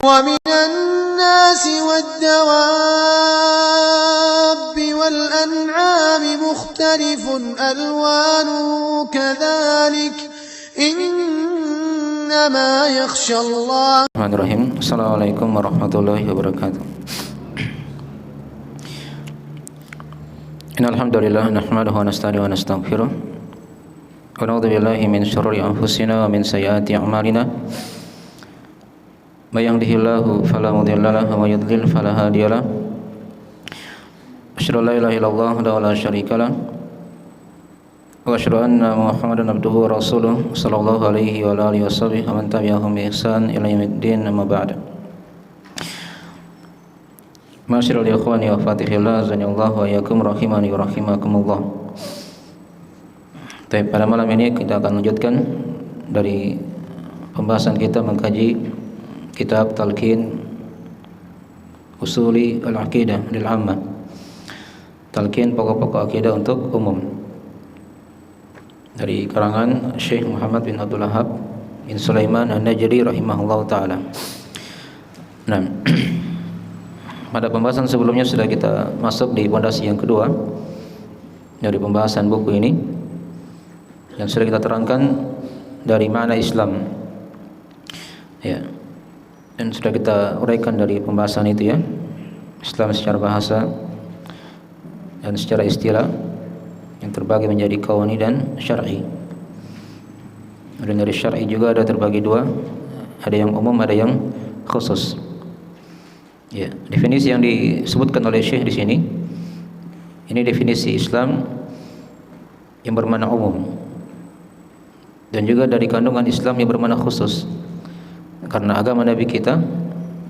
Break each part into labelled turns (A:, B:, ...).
A: ومن الناس والدواب والأنعام مختلف ألوانه كذلك إنما يخشى الله.
B: Bismillahirrahmanirrahim. Assalamualaikum warahmatullahi wabarakatuh. Innal hamdalillah nahmaduhu wa nasta'inuhu wa nastaghfiruh. Wa na'udzu billahi min shururi anfusina wa min sayyiati a'malina. May yahdihillahu fala mudilla lahu wa may yudlil fala hadiya lahu. Asyhadu an la ilaha illallah wa la syarika lahu. Wa asyhadu anna Muhammadan abduhu wa rasuluh sallallahu alaihi wa alihi washabbihi wa man tabi'ahum bi ihsan ila yaumiddin, amma ba'd. Masyarul ikhwani wa fatihillah azanillahu wa iyyakum rahimani wa rahimakumullah. Pada malam ini kita akan lanjutkan dari pembahasan kita mengkaji kitab Talqin Usuli Al-Aqidah lil Ammah. Talqin pokok-pokok akidah untuk umum, dari karangan Syekh Muhammad bin Abdul Wahhab bin Sulaiman An-Najdi rahimahullahu taala. Nah, pada pembahasan sebelumnya sudah kita masuk di pondasi yang kedua dari pembahasan buku ini, dan sudah kita terangkan dari makna Islam, ya, dan sudah kita uraikan dari pembahasan itu, ya, Islam secara bahasa dan secara istilah yang terbagi menjadi kauni dan syar'i. Dan dari syar'i juga ada terbagi dua, ada yang umum, ada yang khusus. Ya, definisi yang disebutkan oleh Syekh di sini, ini definisi Islam yang bermakna umum, dan juga dari kandungan Islam yang bermakna khusus. Karena agama Nabi kita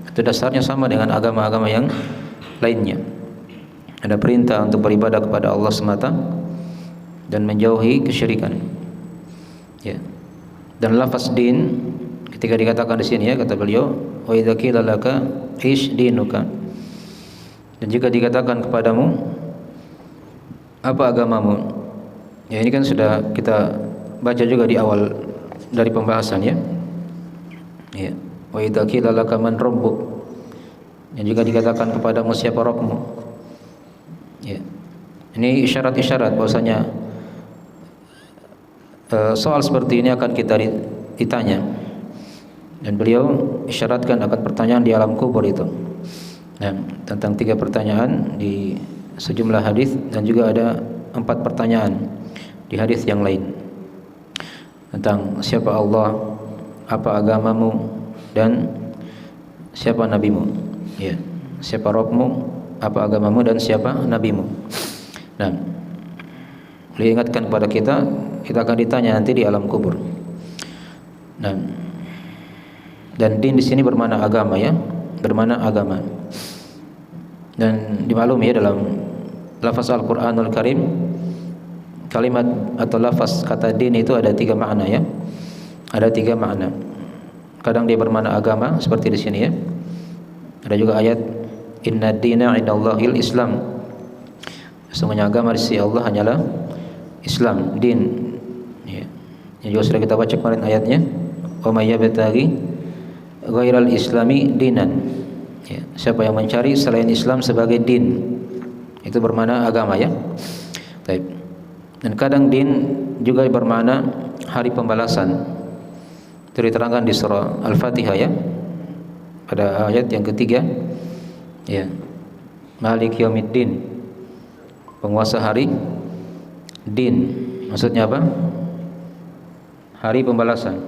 B: itu dasarnya sama dengan agama-agama yang lainnya. Ada perintah untuk beribadah kepada Allah semata dan menjauhi kesyirikan. Ya. Dan lafaz din ketika dikatakan di sini, ya, kata beliau, wa idza qila laka ish dinuka. Dan jika dikatakan kepadamu apa agamamu. Ya, ini kan sudah kita baca juga di awal dari pembahasan, ya. Ya, wa idza qila laka man rabbuk. Yang juga dikatakan kepadamu siapa Rabbmu. Ya. Ini isyarat-isyarat bahwasanya soal seperti ini akan kita ditanya, dan beliau isyaratkan akan pertanyaan di alam kubur itu. Nah, tentang 3 pertanyaan di sejumlah hadis, dan juga ada 4 pertanyaan di hadis yang lain tentang siapa Allah, apa agamamu, dan siapa nabimu. Ya, siapa Rabbmu, apa agamamu, dan siapa nabimu. Nah, beliau ingatkan kepada kita akan ditanya nanti di alam kubur. Nah, dan din di sini bermakna agama, ya, bermakna agama. Dan dimaklumi, ya, dalam lafaz Al-Qur'anul Karim, kalimat atau lafaz kata din itu ada 3 makna, ya. Ada 3 makna. Kadang dia bermakna agama seperti di sini, ya. Ada juga ayat inna dina indallahil Islam. Sesungguhnya agama di sisi Allah hanyalah Islam, din. Ya. Yang juga sudah kita baca kemarin ayatnya, wa may yabtaghi ghairal islami dinan. Ya. Siapa yang mencari selain Islam sebagai din, itu bermakna agama, ya. Baik. Dan kadang din juga bermakna hari pembalasan. Itu diterangkan di surah Al-Fatihah, ya, pada ayat yang ketiga, ya, Malik Yaumiddin, penguasa hari din. Maksudnya apa? Hari pembalasan,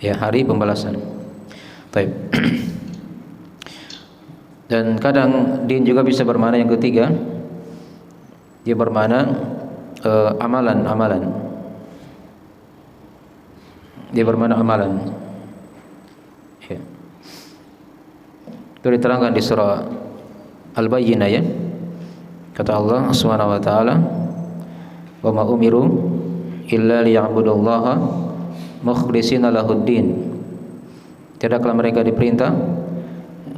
B: ya, hari pembalasan. Baik. Dan kadang din juga bisa bermakna yang ketiga, dia bermakna amalan. Dia bermakna amalan. Ya. Itu diterangkan di surah Al-Bayyinah, ya. Kata Allah Subhanahu wa taala, "Wa ma umiru illa liya'budullaha mukhlishina lahuddin." Tidaklah mereka diperintah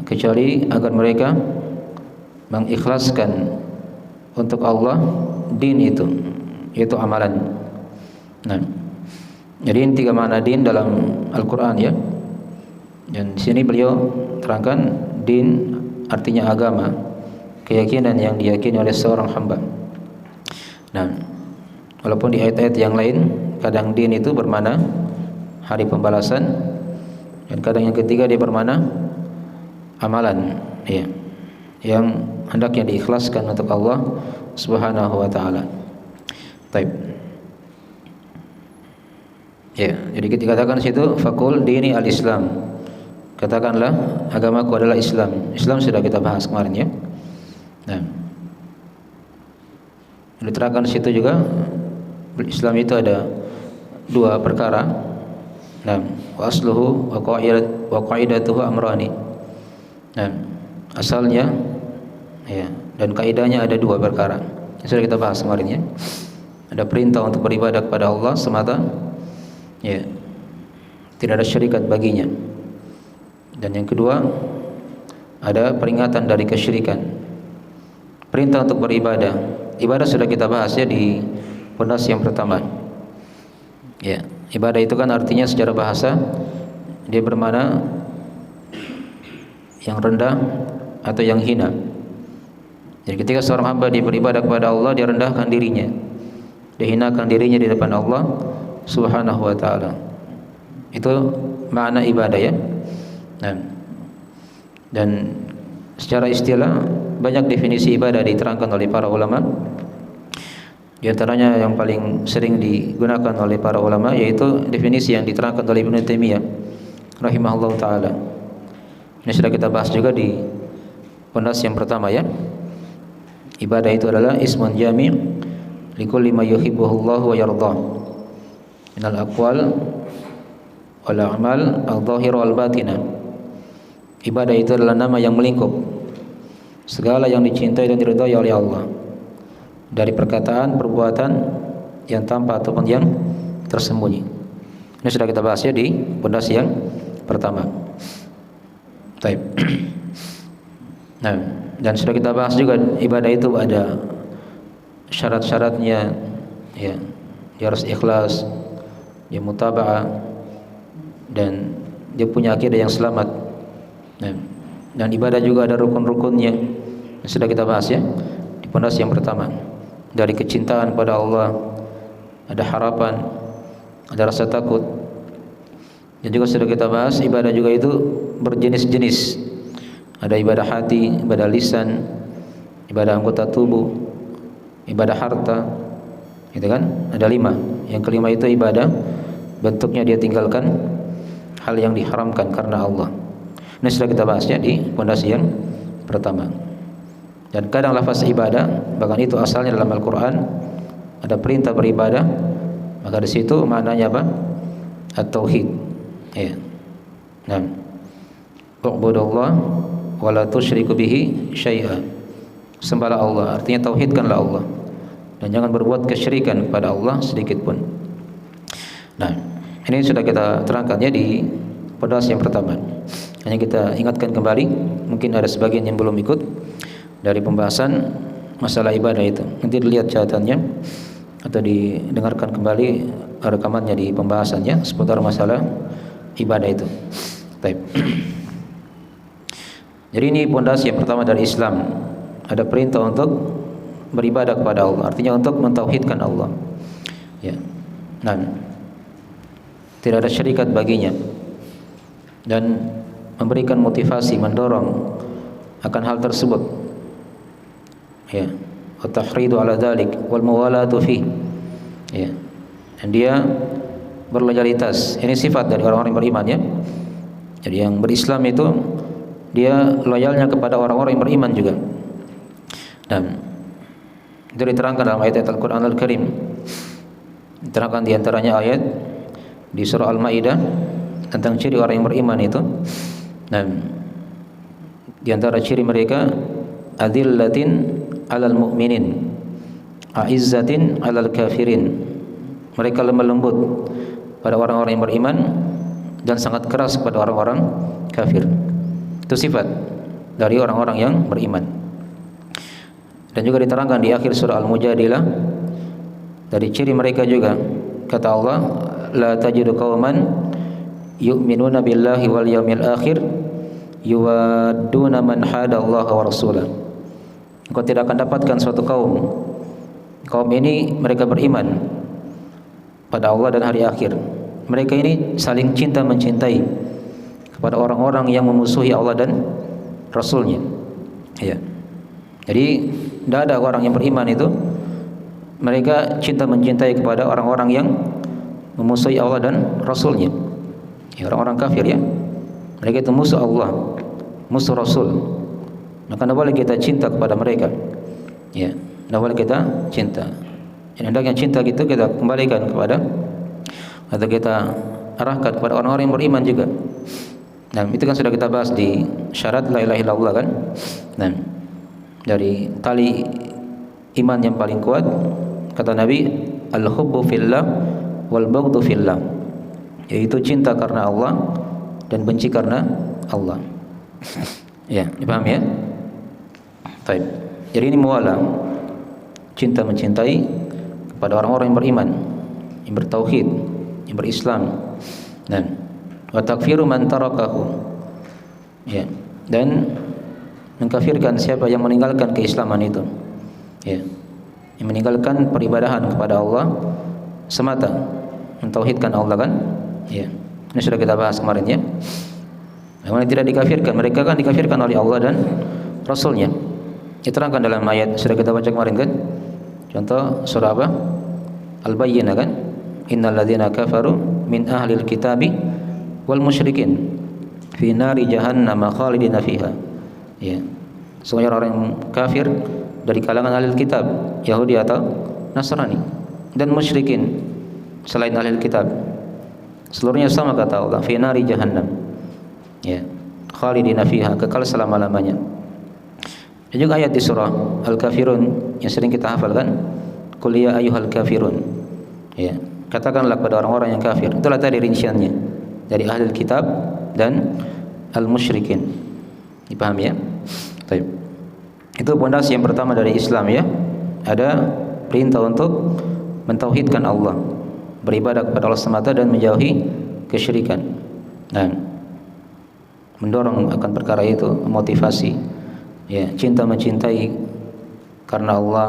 B: kecuali agar mereka mengikhlaskan untuk Allah din itu, yaitu amalan. Nah, jadi ini 3 makna din dalam Al-Quran, ya. Dan di sini beliau terangkan din artinya agama, keyakinan yang diyakini oleh seorang hamba. Nah, walaupun di ayat-ayat yang lain kadang din itu bermakna hari pembalasan, dan kadang yang ketiga dia bermakna amalan, ya, yang hendaknya diikhlaskan untuk Allah Subhanahu wa taala. Baik. Ya, jadi kita katakan situ faqul dini al-Islam. Katakanlah agamaku adalah Islam. Islam sudah kita bahas kemarin, ya. Nah, diterangkan di situ juga Islam itu ada dua perkara. Nah, wa asluhu wa qaidatuhu amrani. Nah, asalnya, ya, dan kaidahnya ada dua perkara. Yang sudah kita bahas kemarin, ya. Ada perintah untuk beribadah kepada Allah semata, ya, tidak ada syirikat baginya. Dan yang kedua, ada peringatan dari kesyirikan. Perintah untuk beribadah. Ibadah sudah kita bahas, ya, di pondasi yang pertama. Ya, ibadah itu kan artinya secara bahasa dia bermakna yang rendah atau yang hina. Jadi ketika seorang hamba dia beribadah kepada Allah, dia rendahkan dirinya, dia hinakan dirinya di depan Allah Subhanahu wa taala. Itu makna ibadah, ya. Nah, dan secara istilah banyak definisi ibadah diterangkan oleh para ulama. Di antaranya yang paling sering digunakan oleh para ulama yaitu definisi yang diterangkan oleh Ibnu Taimiyah rahimahullahu taala. Ini sudah kita bahas juga di pondasi yang pertama, ya. Ibadah itu adalah ismun jami' likulli ma yuhibbuhullahu wa yardah minal aqwal wal a'mal al-dhahir wal batinah. Ibadah itu adalah nama yang melingkup segala yang dicintai dan diridhai oleh Allah, dari perkataan, perbuatan yang tampak ataupun yang tersembunyi. Ini sudah kita bahas, ya, di pondasi yang pertama. Baik. Nah, dan sudah kita bahas juga ibadah itu ada syarat-syaratnya, ya. Dia harus ikhlas, dia mutaba'ah, dan dia punya akidah yang selamat. Nah, dan ibadah juga ada rukun-rukunnya. Sudah kita bahas, ya, di pondasi yang pertama. Dari kecintaan pada Allah, ada harapan, ada rasa takut. Dan juga sudah kita bahas ibadah juga itu berjenis-jenis. Ada ibadah hati, ibadah lisan, ibadah anggota tubuh, ibadah harta, gitu kan? Ada 5. Yang kelima itu ibadah bentuknya dia tinggalkan hal yang diharamkan karena Allah. Ini sudah kita bahasnya di pondasi yang pertama. Dan kadang lafaz ibadah, bahkan itu asalnya dalam Al-Quran, ada perintah beribadah, maka di situ maknanya apa? At-tauhid, ya. Nah, u'budullah wa la tusyriku bihi syai'a. Sembahlah Allah, artinya tauhidkanlah Allah, dan jangan berbuat kesyirikan kepada Allah sedikit pun. Nah, ini sudah kita terangkannya di pondasi yang pertama. Hanya kita ingatkan kembali, mungkin ada sebagian yang belum ikut dari pembahasan masalah ibadah itu. Nanti dilihat catatannya atau didengarkan kembali rekamannya di pembahasannya seputar masalah ibadah itu. Baik. Jadi ini pondasi yang pertama dari Islam. Ada perintah untuk beribadah kepada Allah, artinya untuk mentauhidkan Allah, ya. Nah, tidak ada syirikat baginya, dan memberikan motivasi, mendorong akan hal tersebut, ya. Wa tahridu ala dzalik wal muwalatu fi, ya. Dan dia berloyalitas. Ini sifat dari orang-orang yang beriman, ya. Jadi yang berislam itu dia loyalnya kepada orang-orang yang beriman juga. Dan itu diterangkan dalam ayat Al-Quran Al-Karim. Diterangkan diantaranya ayat di surah Al-Ma'idah tentang ciri orang yang beriman itu. Dan di antara ciri mereka adillatin 'alal mu'minin a'izzatin 'alal kafirin. Mereka lemah lembut pada orang-orang yang beriman dan sangat keras kepada orang-orang kafir. Itu sifat dari orang-orang yang beriman. Dan juga diterangkan di akhir surah Al-Mujadilah dari ciri mereka juga, kata Allah, la tajidu qauman yu'minuna billahi wal yawmil akhir yuwadduna man hadallaha wa rasulah. Engkau tidak akan dapatkan suatu kaum ini mereka beriman pada Allah dan hari akhir. Mereka ini saling cinta mencintai kepada orang-orang yang memusuhi Allah dan Rasulnya. Ya. Jadi tidak ada orang yang beriman itu mereka cinta mencintai kepada orang-orang yang memusuhi Allah dan Rasulnya. Ya, orang-orang kafir ya. Mereka itu musuh Allah, musuh Rasul. Maka tidak boleh kita cinta kepada mereka. Ya, tidak boleh kita cinta. Yang hendaknya cinta gitu kita kembalikan kepada atau kita arahkan kepada orang-orang yang beriman juga. Nah, itu kan sudah kita bahas di syarat la ilaha illallah kan. Nah, dari tali iman yang paling kuat kata Nabi al-hubbu fillah wal baghdhu fillah, yaitu cinta karena Allah dan benci karena Allah. Ya, dipaham ya? Baik. Jadi ini muwala, cinta mencintai kepada orang-orang yang beriman, yang bertauhid, yang berislam. Dan wa takfiru man tarakahu. Ya, dan mengkafirkan siapa yang meninggalkan keislaman itu. Ya. Yang meninggalkan peribadahan kepada Allah semata, mentauhidkan Allah kan? Ya. Ini sudah kita bahas kemarin ya. Yang tidak dikafirkan, mereka kan dikafirkan oleh Allah dan Rasulnya. Diterangkan dalam ayat sudah kita baca kemarin kan? Contoh surah apa? Al-Bayyinah kan? Innal ladzina kafaru min ahlil kitabi wal musyrikin fi nari jahannam khalidina fiha. Ya. Sungguhnya orang yang kafir dari kalangan ahli kitab, Yahudi atau Nasrani, dan musyrikin selain ahli kitab, seluruhnya sama kata Allah, fi nari jahannam. Ya. Khalidina fiha, kekal selama-lamanya. Dan juga ayat di surah Al-Kafirun yang sering kita hafal kan? Qul ya ayyuhal kafirun. Ya. Katakanlah kepada orang-orang yang kafir. Itulah tadi rinciannya. Dari ahli kitab dan al-musyrikin. Dipahami ya? Baik. Itu pondasi yang pertama dari Islam ya. Ada perintah untuk mentauhidkan Allah, beribadah kepada Allah semata dan menjauhi kesyirikan. Nah, mendorong akan perkara itu, motivasi ya, cinta mencintai karena Allah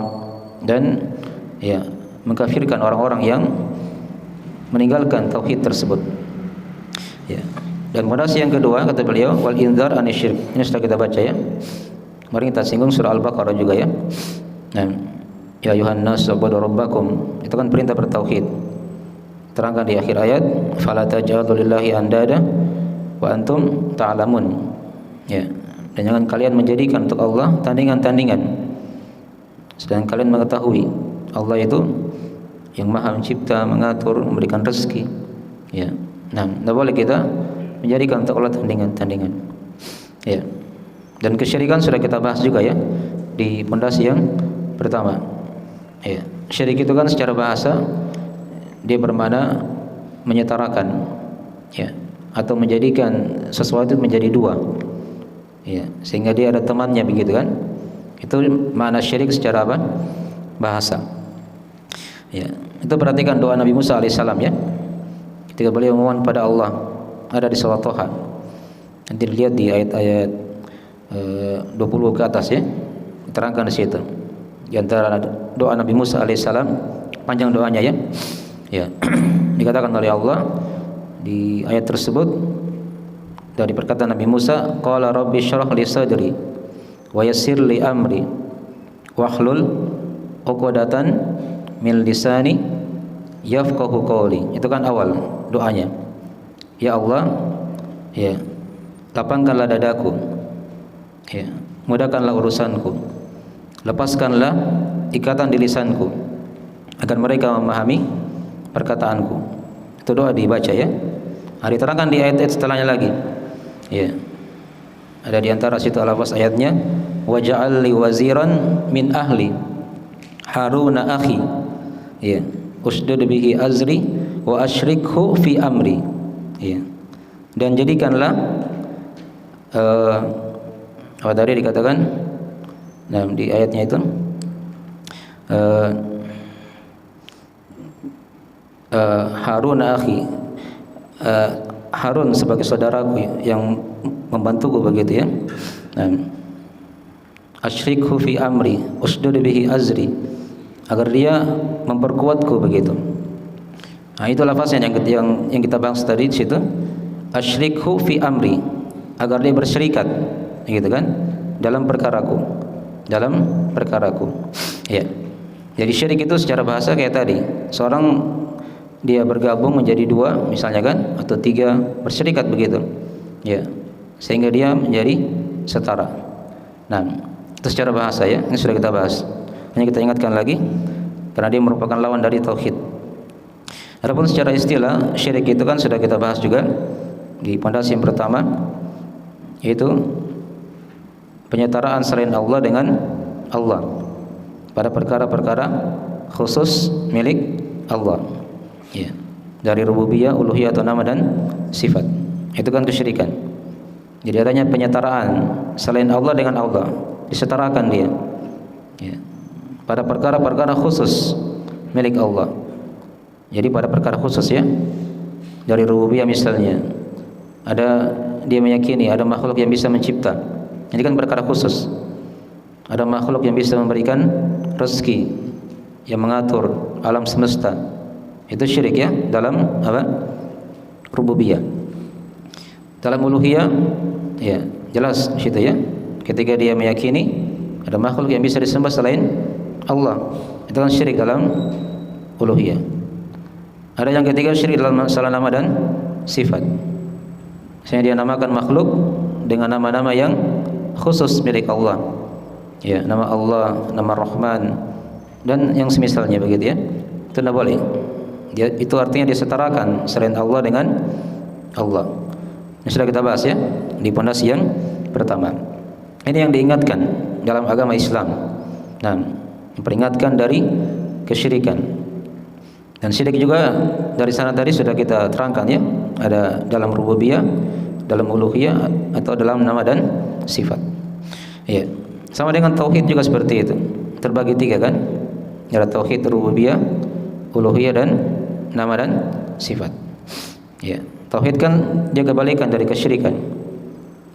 B: dan ya, mengkafirkan orang-orang yang meninggalkan tauhid tersebut. Ya. Dan pondasi yang kedua kata beliau wal indzar anisyirk. Ini sudah kita baca ya. Mari kita singgung surah Al-Baqarah juga ya. Nah, ya ayuhan nas ubudu rabbakum. Itu kan perintah bertauhid. Terangkan di akhir ayat, fala taj'alu lillahi andada wa antum ta'lamun. Ya. Dan jangan kalian menjadikan untuk Allah tandingan-tandingan. Sedang kalian mengetahui Allah itu yang Maha mencipta, mengatur, memberikan rezeki. Ya. Nah, tidak boleh kita menjadikan untuk Allah tandingan-tandingan. Ya. Dan kesyirikan sudah kita bahas juga ya di pondasi yang pertama. Ya. Syirik itu kan secara bahasa dia bermakna menyetarakan, ya, atau menjadikan sesuatu menjadi dua. Ya, sehingga dia ada temannya begitu kan? Itu makna syirik secara apa? Bahasa. Ya, itu perhatikan doa Nabi Musa alaihissalam ya. Ketika beliau memohon pada Allah, ada di surah Thaha. Nanti dilihat di ayat-ayat 20 ke atas ya. Diterangkan di situ. Di antara doa Nabi Musa alaihissalam, panjang doanya ya. Ya. Dikatakan oleh Allah di ayat tersebut dari perkataan Nabi Musa, qala rabbi shrah li sadri wa yassir li amri wahlul 'uqdatan min lisani yafqahu qawli. Itu kan awal doanya. Ya Allah, ya, lapangkanlah dadaku, ya, mudahkanlah urusanku, lepaskanlah ikatan di lisanku agar mereka memahami perkataanku. Itu doa dibaca ya. Hari terangkan di ayat-ayat setelahnya lagi. Ya. Ada di antara situ al-lafaz ayatnya, waja'al li waziran min ahli Haruna akhi. Ya. Usdud bihi azri wa asyrikhu fi amri. Ya. Dan jadikanlah apa tadi dikatakan di ayatnya itu Haruna akhi, Harun sebagai saudaraku yang membantuku begitu ya. Asyrikhu fi amri usdud bihi azri, agar dia memperkuatku begitu. Nah, itu lafaznya yang kita bahas tadi di situ. Asyrikhu fi amri, agar dia bersyirikat, gitu kan, dalam perkaraku. Ya. Jadi syirik itu secara bahasa kayak tadi, seorang dia bergabung menjadi dua misalnya kan, atau tiga bersyirikat begitu. Ya. Sehingga dia menjadi setara. Nah, itu secara bahasa ya, ini sudah kita bahas. Hanya kita ingatkan lagi karena dia merupakan lawan dari tauhid. Adapun secara istilah, syirik itu kan sudah kita bahas juga di pondasi yang pertama, yaitu penyetaraan selain Allah dengan Allah pada perkara-perkara khusus milik Allah. Ya. Dari rububiyah, uluhiyah atau nama dan sifat. Itu kan kesyirikan. Jadi adanya penyetaraan selain Allah dengan Allah, disetarakan dia. Ya. Pada perkara-perkara khusus milik Allah. Jadi pada perkara khusus ya, dari rububiyah misalnya, ada dia meyakini ada makhluk yang bisa mencipta. Ini kan perkara khusus. Ada makhluk yang bisa memberikan rezeki, yang mengatur alam semesta. Itu syirik ya dalam apa? Rububiyah. Dalam uluhiyah ya jelas situ ya. Ketika dia meyakini ada makhluk yang bisa disembah selain Allah, itu kan syirik dalam uluhiyah. Ada yang ketiga syirik dalam masalah nama dan sifat. Misalnya dia namakan makhluk dengan nama-nama yang khusus milik Allah. Ya, nama Allah, nama Rahman dan yang semisalnya begitu ya. Itu tidak boleh. Itu artinya disetarakan selain Allah dengan Allah. Ini sudah kita bahas ya di pondasi yang pertama. Ini yang diingatkan dalam agama Islam. Nah, memperingatkan dari kesyirikan. Dan syirik juga dari sana tadi sudah kita terangkan ya, ada dalam rububiyah, dalam uluhiyah atau dalam nama dan sifat. Ya, sama dengan tauhid juga seperti itu. Terbagi tiga kan? Ada tauhid rububiyah, uluhiyah dan nama dan sifat. Ya, tauhid kan dia kebalikan dari kesyirikan.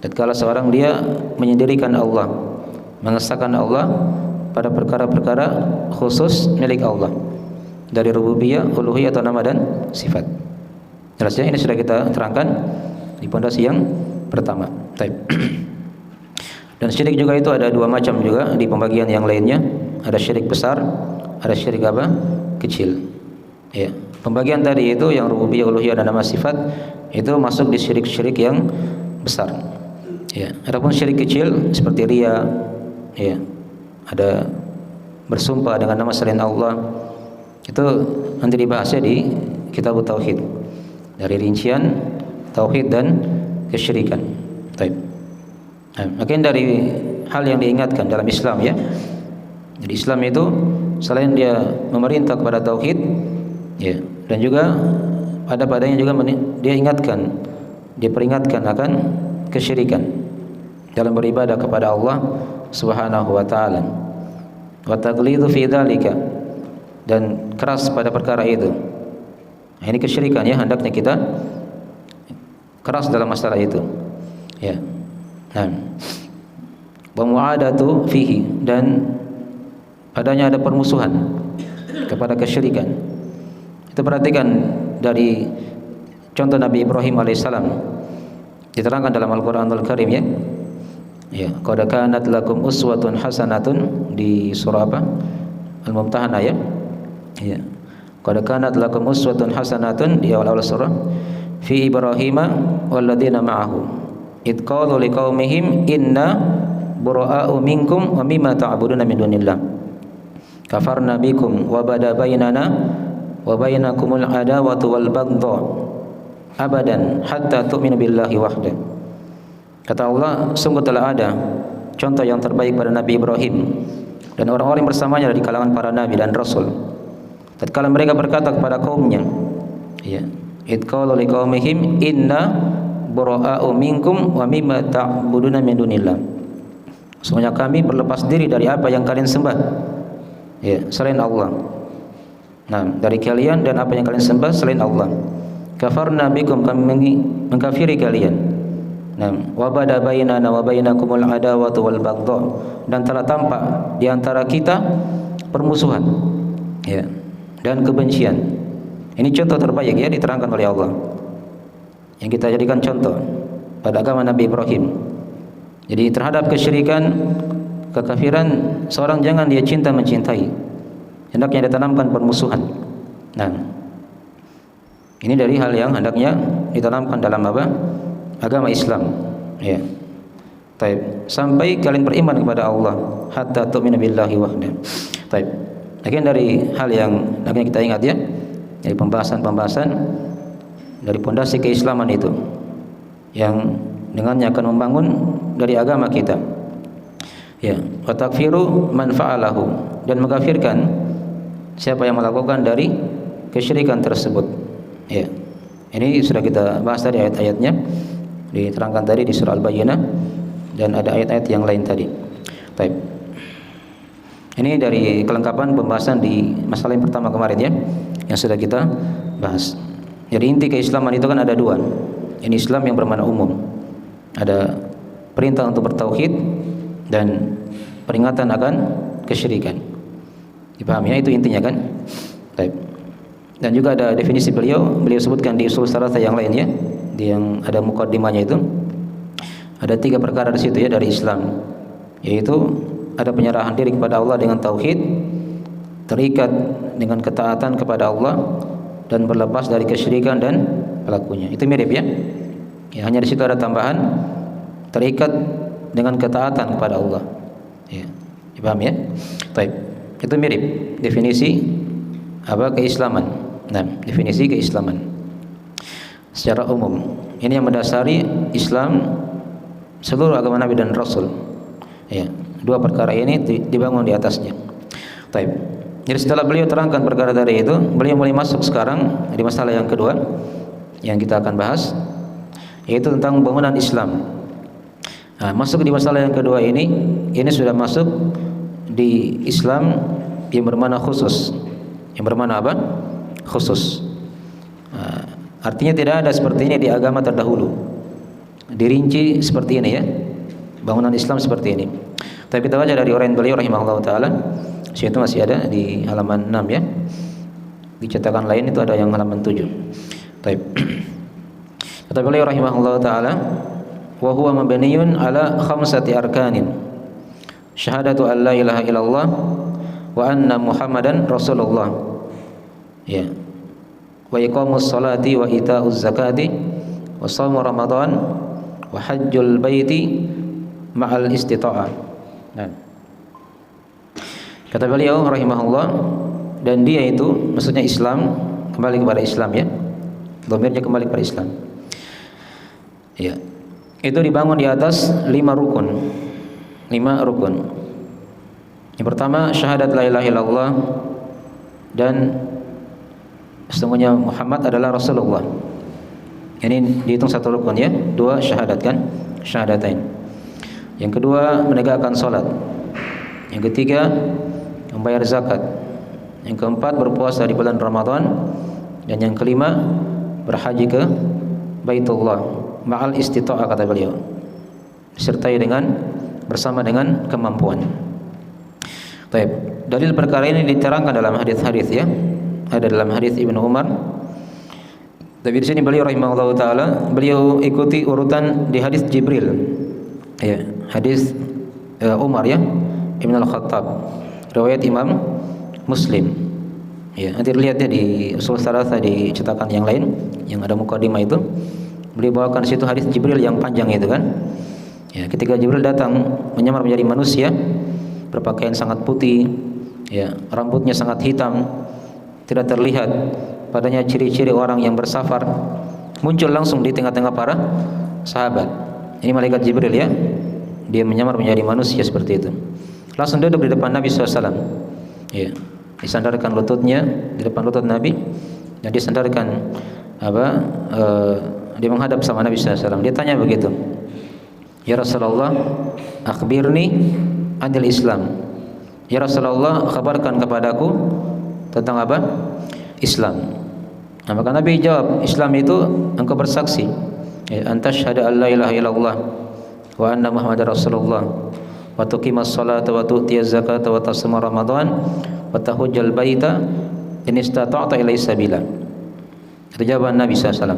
B: Dan kalau seorang dia menyendirikan Allah, mengesahkan Allah pada perkara-perkara khusus milik Allah. Dari rububiyah, uluhiyah atau nama dan sifat. Jelasnya ini sudah kita terangkan di pondasi yang pertama. Dan syirik juga itu ada dua macam juga di pembagian yang lainnya. Ada syirik besar, ada syirik apa? Kecil. Ya. Pembagian tadi itu yang rububiyah, uluhiyah dan nama sifat itu masuk di syirik-syirik yang besar. Ya. Adapun syirik kecil seperti riya, ya. Ada bersumpah dengan nama selain Allah. Itu nanti dibahasnya di kitab tauhid dari rincian tauhid dan kesyirikan. Baik. Nah, makin dari hal yang diingatkan dalam Islam ya. Jadi Islam itu selain dia memerintah kepada tauhid, ya, dan juga padanya juga dia ingatkan, dia peringatkan akan kesyirikan dalam beribadah kepada Allah Subhanahu wa taala. Wa taghlidhu fi dzalika, dan keras pada perkara itu. Nah, ini kesyirikan ya, hendaknya kita keras dalam masalah itu. Ya. Nah, wa mu'adatu fihi, dan padanya ada permusuhan kepada kesyirikan. Kita perhatikan dari contoh Nabi Ibrahim alaihissalam diterangkan dalam Al-Qur'anul Karim ya. Ya, qad kanat lakum uswatun hasanatun di surah apa? Al-Mumtahanah ya. Ya. Qad kanat lakum uswatun hasanatun di awal-awal surah fi Ibrahim walladzina ma'ahu id qalu liqaumihim inna bura'a'u minkum wa mimma ta'buduna min dunillah kafarna bikum wa bada bainana wa bainakumul adawatu wal baghdha abadan hatta tu'minu billahi wahda. Kata Allah, sungguh telah ada contoh yang terbaik pada Nabi Ibrahim dan orang-orang bersamanya dari kalangan para nabi dan rasul. Tatkala mereka berkata kepada kaumnya, ya, id qalu liqaumihim inna bura'a'u minkum wa mimma ta'buduna min dunillah. Semuanya kami berlepas diri dari apa yang kalian sembah, ya, selain Allah. Nah, dari kalian dan apa yang kalian sembah selain Allah. Kafarna bikum, kami mengkafiri kalian. Nah, wa bada bainana wa bainakumul adawatu wal baghdha, dan telah tampak di antara kita permusuhan, ya, dan kebencian. Ini contoh terbaik ya diterangkan oleh Allah, yang kita jadikan contoh pada agama Nabi Ibrahim. Jadi terhadap kesyirikan, kekafiran, seorang jangan dia cinta mencintai, hendaknya ditanamkan permusuhan. Nah, ini dari hal yang hendaknya ditanamkan dalam apa? Agama Islam, ya. Taib. Sampai kalian beriman kepada Allah, hatta tu'minu billahi wahda. Taib. Bagian dari hal yang hendaknya kita ingat ya, dari pembahasan-pembahasan dari pondasi keislaman itu, yang dengannya akan membangun dari agama kita. Ya, wa takfiru man fa'alahu, dan mengkafirkan siapa yang melakukan dari kesyirikan tersebut. Ya. Ini sudah kita bahas tadi ayat-ayatnya, diterangkan tadi di surah Al-Bayyinah, dan ada ayat-ayat yang lain tadi. Baik. Ini dari kelengkapan pembahasan di masalah yang pertama kemarin ya, yang sudah kita bahas. Jadi inti keislaman itu kan ada dua. Ini Islam yang bermakna umum. Ada perintah untuk bertauhid dan peringatan akan kesyirikan. Dipahami ya, itu intinya kan? Baik. Dan juga ada definisi beliau sebutkan di usul salasa yang lain ya, di yang ada mukaddimahnya itu. Ada 3 perkara di situ ya dari Islam, yaitu ada penyerahan diri kepada Allah dengan tauhid, terikat dengan ketaatan kepada Allah, dan berlepas dari kesyirikan dan pelakunya. Itu mirip ya. Ya, hanya di situ ada tambahan terikat dengan ketaatan kepada Allah. Ya, dipaham ya? Baik. Itu mirip definisi apa keislaman. Nah, definisi keislaman secara umum. Ini yang mendasari Islam seluruh agama Nabi dan Rasul. Ya, 2 perkara ini dibangun di atasnya. Baik. Jadi setelah beliau terangkan perkara dari itu, beliau mulai masuk sekarang di masalah yang kedua yang kita akan bahas, yaitu tentang bangunan Islam. Nah, masuk di masalah yang kedua ini sudah masuk di Islam yang bermakna khusus. Yang bermakna apa? Khusus. Artinya tidak ada seperti ini di agama terdahulu, dirinci seperti ini ya, bangunan Islam seperti ini. Tapi kita baca dari orang beliau rahimahullah ta'ala, itu masih ada di halaman 6 ya. Di cetakan lain itu ada yang halaman 7. Baik. Kata beliau rahimahullah ta'ala, wa huwa mabniyun ala 5 arkanin, syahadatu an la ilaha illallah wa anna muhammadan rasulullah, ya, wa iqamus salati wa ita'uz zakati wa shaum ramadan wa hajjul baiti ma'al istita'ah. Nah, kata beliau rahimahullah, dan dia itu maksudnya Islam, kembali kepada Islam ya, dhamirnya kembali kepada Islam. Ya, itu dibangun di atas 5 rukun. 5 rukun. Yang pertama syahadat la ilaha illallah, dan sesungguhnya Muhammad adalah Rasulullah. Ini dihitung 1 rukun ya. 2 syahadat kan, syahadatain. Yang kedua menegakkan salat. Yang ketiga membayar zakat. Yang keempat berpuasa di bulan Ramadan, dan yang kelima berhaji ke Baitullah ma'al istita'ah, kata beliau, disertai dengan bersama dengan kemampuan. Baik, dalil perkara ini diterangkan dalam hadis-hadis ya. Ada dalam hadis Ibnu Umar. Tapi di sini beliau rahimahullah taala, beliau ikuti urutan di hadis Jibril. Ya, hadis Umar ya, Ibn Al-Khattab, riwayat Imam Muslim. Ya, nanti lihat ya di usul salasa di cetakan yang lain yang ada mukadimah itu. Beliau bawakan di situ hadis Jibril yang panjang itu kan. Ya, ketika Jibril datang menyamar menjadi manusia, berpakaian sangat putih, ya, rambutnya sangat hitam, tidak terlihat padanya ciri-ciri orang yang bersafar, muncul langsung di tengah-tengah para sahabat. Ini malaikat Jibril ya, dia menyamar menjadi manusia seperti itu. Langsung duduk di depan Nabi SAW. Ya, disandarkan lututnya di depan lutut Nabi, dan disandarkan dia menghadap sama Nabi SAW. Dia tanya begitu, ya Rasulullah, akhbirni anil Islam. Ya Rasulullah, kabarkan kepadaku tentang apa? Islam. Nah, maka Nabi jawab, Islam itu engkau bersaksi Antashhadu an la ilaha illallah wa anna Muhammadar Rasulullah wa tuqimas salata wa tu'tiyaz zakata wa tasuma Ramadan wa tahujjal baita in istata'ta ilaihi sabila. Itu jawaban Nabi SAW.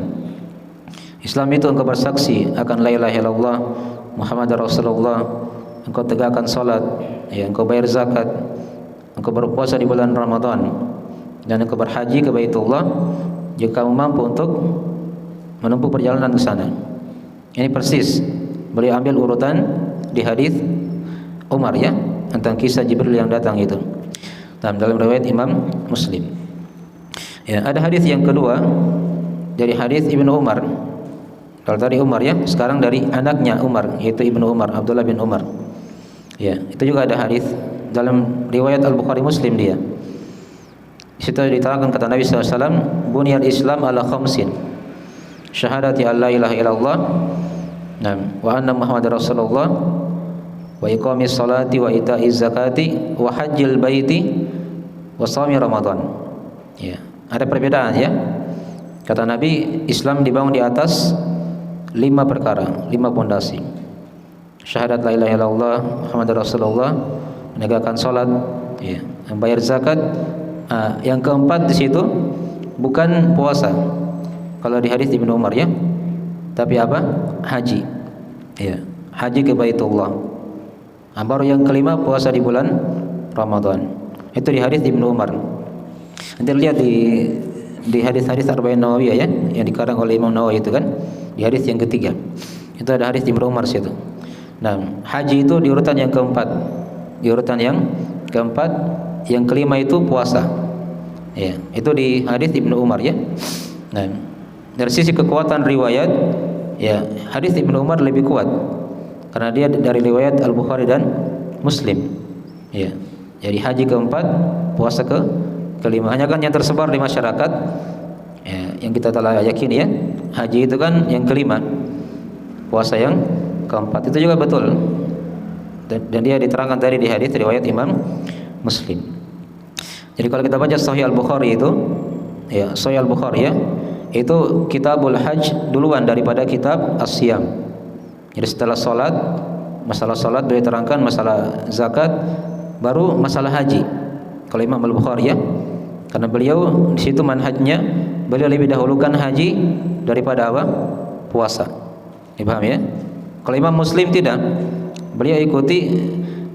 B: Islam itu engkau bersaksi akan la ilaha illallah Muhammadar Rasulullah, engkau tegakkan salat, engkau bayar zakat, engkau berpuasa di bulan Ramadan, dan engkau berhaji ke Baitullah jika kamu mampu untuk menempuh perjalanan ke sana. Ini persis beliau ambil urutan di hadis Umar tentang kisah Jibril yang datang itu. Dalam riwayat Imam Muslim. Ada hadis yang kedua dari hadis Ibnu Umar. Kalau tadi Umar sekarang dari anaknya Umar, yaitu Ibnu Umar, Abdullah bin Umar. Itu juga ada hadis dalam riwayat Al-Bukhari Muslim dia. Di situ diterangkan kata Nabi SAW, "Bunyal Islam ala khamsin. Syahadati an la ilaha illallah, wa anna Muhammadar Rasulullah, wa iqamis salati wa ita'iz zakati wa hajjil baiti wa shaumi Ramadan." Ada perbedaan Kata Nabi, Islam dibangun di atas 5 perkara, 5 pondasi. Syahadat la ilaha illallah Muhammadar Rasulullah, menegakkan salat, membayar zakat. Yang keempat di situ bukan puasa. Kalau di hadis Ibnu Umar tapi apa? Haji. Haji ke Baitullah. Baru yang kelima puasa di bulan Ramadan. Itu di hadis Ibnu Umar. Nanti lihat di hadis-hadis Arba'in Nawawiyah yang dikarang oleh Imam Nawawi itu kan, di hadis yang ketiga. Itu ada hadis Ibnu Umar situ. Haji itu di urutan yang keempat. Di urutan yang keempat, yang kelima itu puasa. Itu di hadis Ibnu Umar dari sisi kekuatan riwayat, hadis Ibnu Umar lebih kuat karena dia dari riwayat Al-Bukhari dan Muslim. Jadi haji keempat, puasa kelima. Hanya kan yang tersebar di masyarakat, yang kita telah yakini haji itu kan yang kelima, puasa yang keempat. Itu juga betul. Dan dia diterangkan tadi di hadis riwayat Imam Muslim. Jadi kalau kita baca Sahih Al-Bukhari itu, Sahih Al-Bukhari itu Kitabul Hajj duluan daripada kitab As-Siyam. Jadi setelah salat, masalah salat beliau terangkan, masalah zakat, baru masalah haji. Kalau Imam Al-Bukhari karena beliau di situ manhajnya, beliau lebih dahulukan haji daripada apa? Puasa. Dipaham Kalau Imam Muslim tidak, beliau ikuti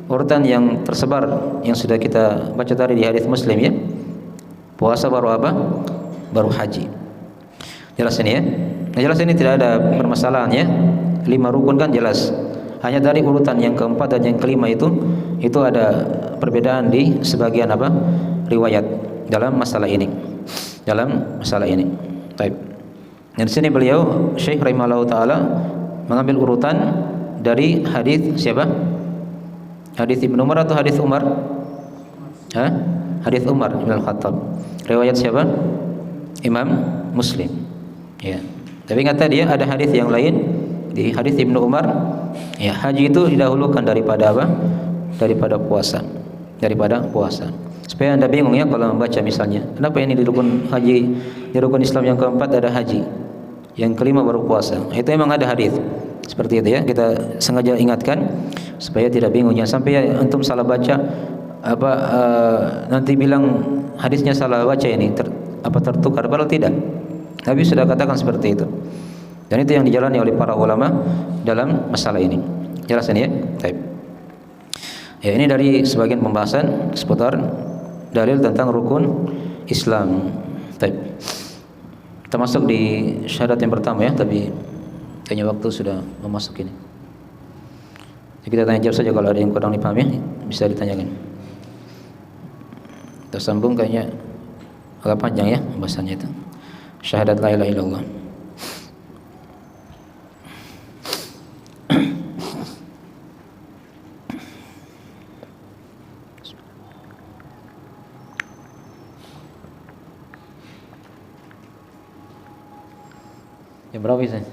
B: urutan yang tersebar yang sudah kita baca tadi di hadis Muslim Puasa baru apa? Baru haji. Jelas ini jelas ini tidak ada permasalahan 5 rukun kan jelas. Hanya dari urutan yang keempat dan yang kelima itu ada perbedaan di sebagian riwayat dalam masalah ini. Baik. Dan di sini beliau Syekh rahimahullah taala mengambil urutan dari hadis siapa? Hadis Ibnu Umar atau hadis Umar? Hadis Umar bin Al-Khattab. Riwayat siapa? Imam Muslim. Tapi ingat tadi ada hadis yang lain di hadis Ibnu Umar, haji itu didahulukan daripada apa? Daripada puasa. Supaya Anda bingung kalau membaca misalnya, kenapa ini di rukun haji, di rukun Islam yang keempat ada haji, yang kelima baru puasa. Itu memang ada hadis seperti itu Kita sengaja ingatkan supaya tidak bingung. Jangan sampai antum salah baca nanti bilang hadisnya salah baca ini tertukar, padahal tidak. Nabi sudah katakan seperti itu. Dan itu yang dijalani oleh para ulama dalam masalah ini. Jelas ini Baik. Ini dari sebagian pembahasan seputar dalil tentang rukun Islam. Baik. Kita masuk di syahadat yang pertama tapi kayaknya waktu sudah memasuki ini. Jadi kita tanya jawab saja, kalau ada yang kurang dipahami bisa ditanyakan. Kita sambung, kayaknya agak panjang pembahasannya itu. Syahadat la ilaha illallah. Jam berapa sih?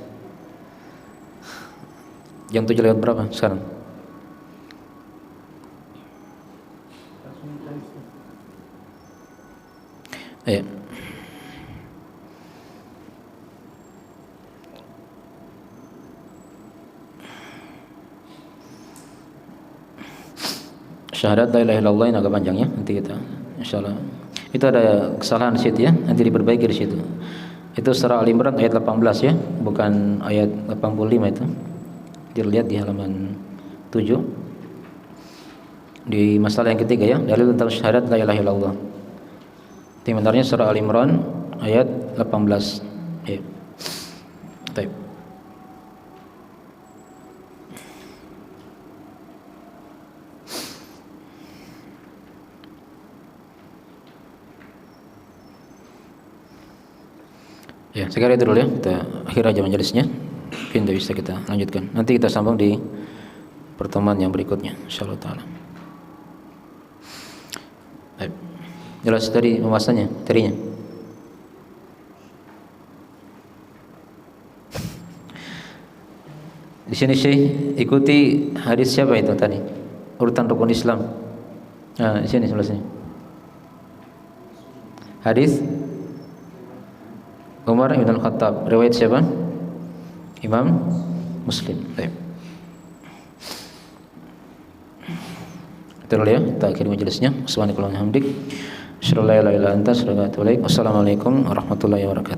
B: Jam 7 lewat berapa sekarang? Syahadat la ilaha illallah ini agak panjang ya, nanti kita insyaallah. Itu ada kesalahan di situ ya, nanti diperbaiki di situ. Itu surah Al-Imran ayat 18 ya, bukan ayat 85 itu. Dilihat di halaman 7. Di masalah yang ketiga ya, dalil tentang syahadat la ilaha illallah. Sebenarnya surah Al-Imran ayat 18. Ya. Baik. Ya, sekarang itu dulu ya, kita akhir aja majelisnya. Mungkin bisa kita lanjutkan. Nanti kita sambung di pertemuan yang berikutnya, insyaallah taala. Baik. Jelas tadi pembahasannya, tadinya. Di sini Syekh ikuti hadis siapa itu tadi? Urutan rukun Islam. Nah, di sini sebelah sini. Hadis Umar bin Al-Khattab, riwayat siapa? Imam Muslim. Baik. Terus ya, kita akhiri majelisnya. Subhanakallahumma hamdik, asyhadu an la ilaha illa anta, astaghfiruka wa atubu ilaik. Wassalamualaikum warahmatullahi wabarakatuh.